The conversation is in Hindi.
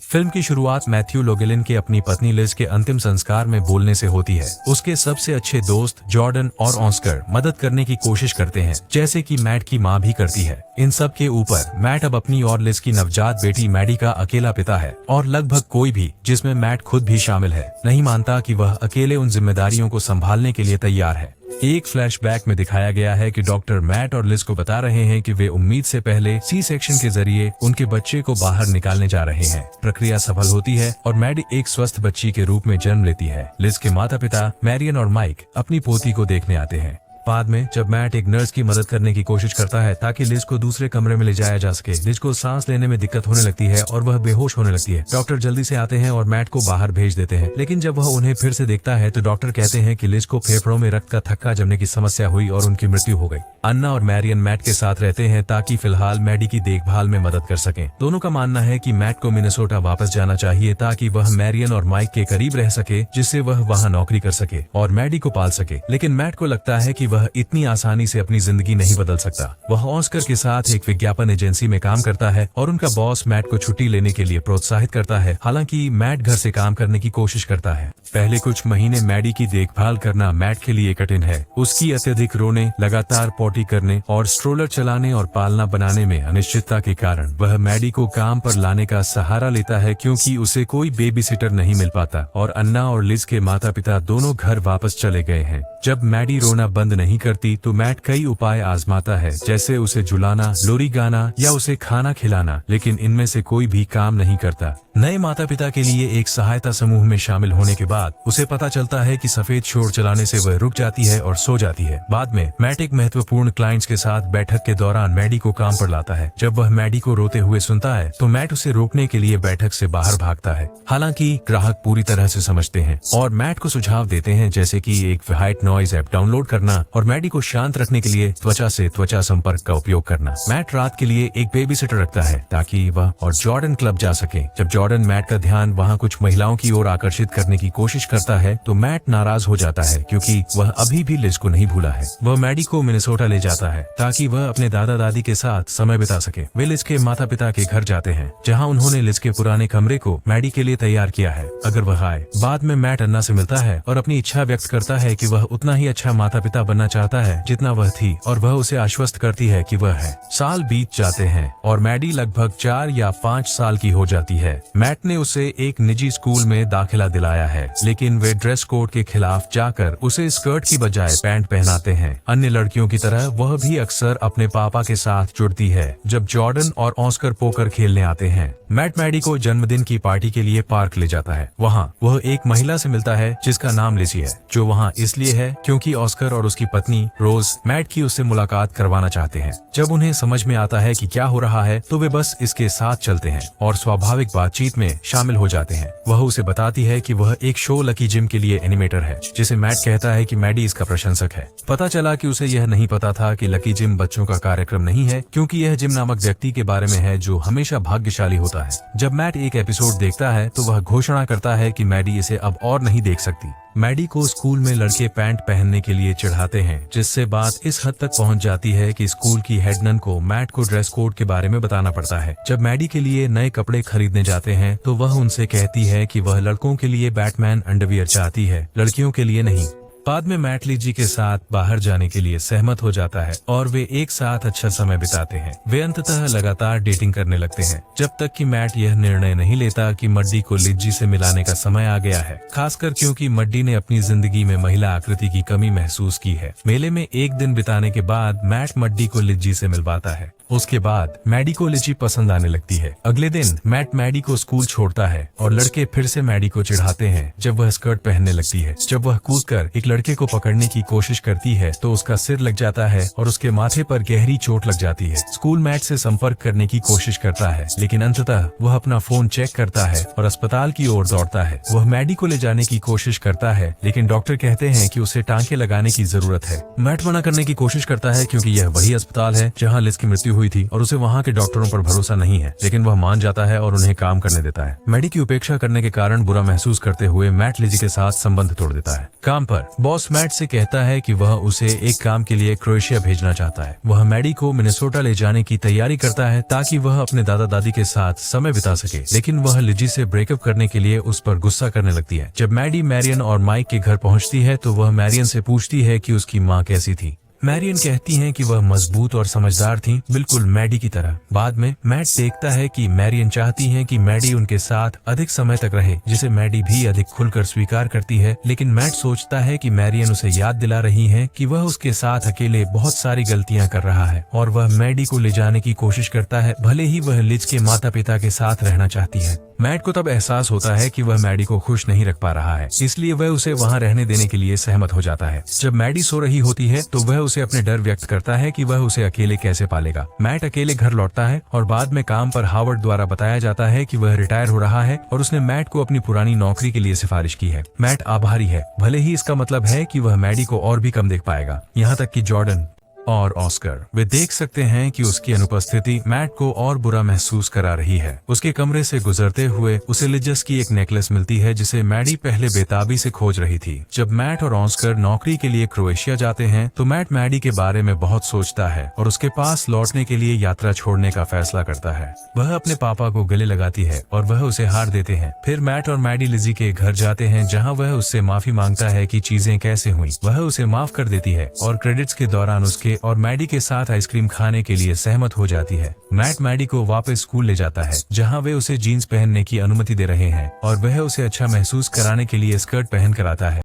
फिल्म की शुरुआत मैथ्यू लोगेलिन के अपनी पत्नी लिज के अंतिम संस्कार में बोलने से होती है। उसके सबसे अच्छे दोस्त जॉर्डन और ऑस्कर मदद करने की कोशिश करते हैं, जैसे कि मैट की माँ भी करती है। इन सब के ऊपर मैट अब अपनी और लिज की नवजात बेटी मैडी का अकेला पिता है, और लगभग कोई भी, जिसमें मैट खुद भी शामिल है, नहीं मानता कि वह अकेले उन जिम्मेदारियों को संभालने के लिए तैयार है। एक फ्लैशबैक में दिखाया गया है कि डॉक्टर मैट और लिज को बता रहे हैं कि वे उम्मीद से पहले सी सेक्शन के जरिए उनके बच्चे को बाहर निकालने जा रहे हैं। प्रक्रिया सफल होती है और मैडी एक स्वस्थ बच्ची के रूप में जन्म लेती है। लिज के माता पिता मैरियन और माइक अपनी पोती को देखने आते हैं। बाद में जब मैट एक नर्स की मदद करने की कोशिश करता है ताकि लिज को दूसरे कमरे में ले जाया जा सके, लिज को सांस लेने में दिक्कत होने लगती है और वह बेहोश होने लगती है। डॉक्टर जल्दी से आते हैं और मैट को बाहर भेज देते हैं, लेकिन जब वह उन्हें फिर से देखता है तो डॉक्टर कहते हैं कि लिज को फेफड़ों में रक्त का थक्का जमने की समस्या हुई और उनकी मृत्यु हो गई। अन्ना और मैरियन मैट के साथ रहते हैं ताकि फिलहाल मैडी की देखभाल में मदद कर सकें। दोनों का मानना है कि मैट को मिनेसोटा वापस जाना चाहिए ताकि वह मैरियन और माइक के करीब रह सके, जिससे वह वहां नौकरी कर सके और मैडी को पाल सके। लेकिन मैट को लगता है कि वह इतनी आसानी से अपनी जिंदगी नहीं बदल सकता। वह ऑस्कर के साथ एक विज्ञापन एजेंसी में काम करता है और उनका बॉस मैट को छुट्टी लेने के लिए प्रोत्साहित करता है। हालांकि मैट घर से काम करने की कोशिश करता है। पहले कुछ महीने मैडी की देखभाल करना मैट के लिए कठिन है। उसकी अत्यधिक रोने, लगातार पॉटी करने और स्ट्रोलर चलाने और पालना बनाने में अनिश्चितता के कारण वह मैडी को काम पर लाने का सहारा लेता है, क्योंकि उसे कोई बेबी सिटर नहीं मिल पाता और अन्ना और लिज के माता पिता दोनों घर वापस चले गए हैं। जब मैडी रोना बंद नहीं करती तो मैट कई उपाय आजमाता है, जैसे उसे झुलाना, लोरी गाना या उसे खाना खिलाना, लेकिन इनमें से कोई भी काम नहीं करता। नए माता पिता के लिए एक सहायता समूह में शामिल होने के बाद उसे पता चलता है कि सफेद शोर चलाने से वह रुक जाती है और सो जाती है। बाद में मैट एक महत्वपूर्ण क्लाइंट्स के साथ बैठक के दौरान मैडी को काम पर लाता है। जब वह मैडी को रोते हुए सुनता है तो मैट उसे रोकने के लिए बैठक से बाहर भागता है। हालांकि ग्राहक पूरी तरह से समझते हैं और मैट को सुझाव देते हैं, जैसे कि एक व्हाइट नॉइज ऐप डाउनलोड करना और मैडी को शांत रखने के लिए त्वचा से त्वचा संपर्क का उपयोग करना। मैट रात के लिए एक बेबी सिटर रखता है ताकि वह और जॉर्डन क्लब जा सके। जब जॉर्डन मैट का ध्यान वहाँ कुछ महिलाओं की ओर आकर्षित करने की कोशिश करता है तो मैट नाराज हो जाता है, क्योंकि वह अभी भी लिज को नहीं भूला है। वह मैडी को मिनेसोटा ले जाता है ताकि वह अपने दादा दादी के साथ समय बिता सके। वे लिज के माता पिता के घर जाते हैं, जहाँ उन्होंने लिज के पुराने कमरे को मैडी के लिए तैयार किया है अगर वह आए। बाद में मैट अन्ना से मिलता है और अपनी इच्छा व्यक्त करता है कि वह उतना ही अच्छा माता पिता बनना चाहता है जितना वह थी, और वह उसे आश्वस्त करती है कि वह है। साल बीत जाते हैं और मैडी लगभग 4 या 5 साल की हो जाती है। मैट ने उसे एक निजी स्कूल में दाखिला दिलाया है, लेकिन वे ड्रेस कोड के खिलाफ जाकर उसे स्कर्ट की बजाय पैंट पहनाते हैं। अन्य लड़कियों की तरह वह भी अक्सर अपने पापा के साथ जुड़ती है जब जॉर्डन और ऑस्कर पोकर खेलने आते हैं। मैट मैडी को जन्मदिन की पार्टी के लिए पार्क ले जाता है। वहाँ वह एक महिला से मिलता है जिसका नाम लिजी है, जो वहाँ इसलिए है क्योंकि ऑस्कर और उसकी पत्नी रोज मैट की उससे मुलाकात करवाना चाहते हैं। जब उन्हें समझ में आता है कि क्या हो रहा है तो वे बस इसके साथ चलते हैं और स्वाभाविक बातचीत में शामिल हो जाते हैं। वह उसे बताती है कि वह एक शो लकी जिम के लिए एनिमेटर है, जिसे मैट कहता है कि मैडी इसका प्रशंसक है। पता चला कि उसे यह नहीं पता था कि लकी जिम बच्चों का कार्यक्रम नहीं है, क्योंकि यह जिम नामक व्यक्ति के बारे में है जो हमेशा भाग्यशाली होता है। जब मैट एक एपिसोड देखता है तो वह घोषणा करता है कि मैडी इसे अब और नहीं देख सकती। मैडी को स्कूल में लड़के पैंट पहनने के लिए चिढ़ाते हैं, जिससे बात इस हद तक पहुंच जाती है कि स्कूल की हेडनन को मैट को ड्रेस कोड के बारे में बताना पड़ता है। जब मैडी के लिए नए कपड़े खरीदने जाते हैं तो वह उनसे कहती है कि वह लड़कों के लिए बैटमैन अंडरवियर चाहती है, लड़कियों के लिए नहीं। बाद में मैट लिजी के साथ बाहर जाने के लिए सहमत हो जाता है और वे एक साथ अच्छा समय बिताते हैं। वे अंततः लगातार डेटिंग करने लगते हैं, जब तक कि मैट यह निर्णय नहीं लेता कि मड्डी को लिजी से मिलाने का समय आ गया है, खासकर क्योंकि मड्डी ने अपनी जिंदगी में महिला आकृति की कमी महसूस की है। मेले में एक दिन बिताने के बाद मैट मड्डी को लिजी से मिलवाता है। उसके बाद मैडी को लिजी पसंद आने लगती है। अगले दिन मैट मैडी को स्कूल छोड़ता है और लड़के फिर से मैडी को चिढ़ाते हैं जब वह स्कर्ट पहनने लगती है। जब वह कूदकर एक लड़के को पकड़ने की कोशिश करती है तो उसका सिर लग जाता है और उसके माथे पर गहरी चोट लग जाती है। स्कूल मैट से संपर्क करने की कोशिश करता है, लेकिन अंततः वह अपना फोन चेक करता है और अस्पताल की ओर दौड़ता है। वह मैडी को ले जाने की कोशिश करता है, लेकिन डॉक्टर कहते हैं कि उसे टांके लगाने की जरूरत है। मैट मना करने की कोशिश करता है, क्योंकि यह वही अस्पताल है जहाँ लिज की मृत्यु हुई हुई थी और उसे वहाँ के डॉक्टरों पर भरोसा नहीं है, लेकिन वह मान जाता है और उन्हें काम करने देता है। मैडी की उपेक्षा करने के कारण बुरा महसूस करते हुए मैट लिजी के साथ संबंध तोड़ देता है। काम पर बॉस मैट से कहता है कि वह उसे एक काम के लिए क्रोएशिया भेजना चाहता है। वह मैडी को मिनेसोटा ले जाने की तैयारी करता है ताकि वह अपने दादा दादी के साथ समय बिता सके, लेकिन वह लिजी से ब्रेकअप करने के लिए उस पर गुस्सा करने लगती है। जब मैडी मैरियन और माइक के घर पहुंचती है तो वह मैरियन से पूछती है कि उसकी माँ कैसी थी। मैरियन कहती हैं कि वह मजबूत और समझदार थी, बिल्कुल मैडी की तरह। बाद में मैट देखता है कि मैरियन चाहती हैं कि मैडी उनके साथ अधिक समय तक रहे, जिसे मैडी भी अधिक खुलकर स्वीकार करती है, लेकिन मैट सोचता है कि मैरियन उसे याद दिला रही है कि वह उसके साथ अकेले बहुत सारी गलतियां कर रहा है और वह मैडी को ले जाने की कोशिश करता है, भले ही वह लिज के माता पिता के साथ रहना चाहती है। मैट को तब एहसास होता है कि वह मैडी को खुश नहीं रख पा रहा है, इसलिए वह उसे वहां रहने देने के लिए सहमत हो जाता है। जब मैडी सो रही होती है तो वह उसे अपने डर व्यक्त करता है कि वह उसे अकेले कैसे पालेगा। मैट अकेले घर लौटता है और बाद में काम पर हावर्ड द्वारा बताया जाता है कि वह रिटायर हो रहा है और उसने मैट को अपनी पुरानी नौकरी के लिए सिफारिश की है। मैट आभारी है, भले ही इसका मतलब है कि वह मैडी को और भी कम देख पाएगा। यहाँ तक कि जॉर्डन और ऑस्कर वे देख सकते हैं कि उसकी अनुपस्थिति मैट को और बुरा महसूस करा रही है। उसके कमरे से गुजरते हुए उसे लिजस की एक नेकलेस मिलती है जिसे मैडी पहले बेताबी से खोज रही थी। जब मैट और ऑस्कर नौकरी के लिए क्रोएशिया जाते हैं तो मैट मैडी के बारे में बहुत सोचता है और उसके पास लौटने के लिए यात्रा छोड़ने का फैसला करता है। वह अपने पापा को गले लगाती है और वह उसे हार देते हैं। फिर मैट और मैडी लिजी के घर जाते हैं जहाँ वह उससे माफी मांगता है कि चीजें कैसे हुई। वह उसे माफ कर देती है और क्रेडिट्स के दौरान उसके और मैडी के साथ आइसक्रीम खाने के लिए सहमत हो जाती है। मैट मैडी को वापस स्कूल ले जाता है जहां वे उसे जीन्स पहनने की अनुमति दे रहे हैं और वह उसे अच्छा महसूस कराने के लिए स्कर्ट पहन कर आता है।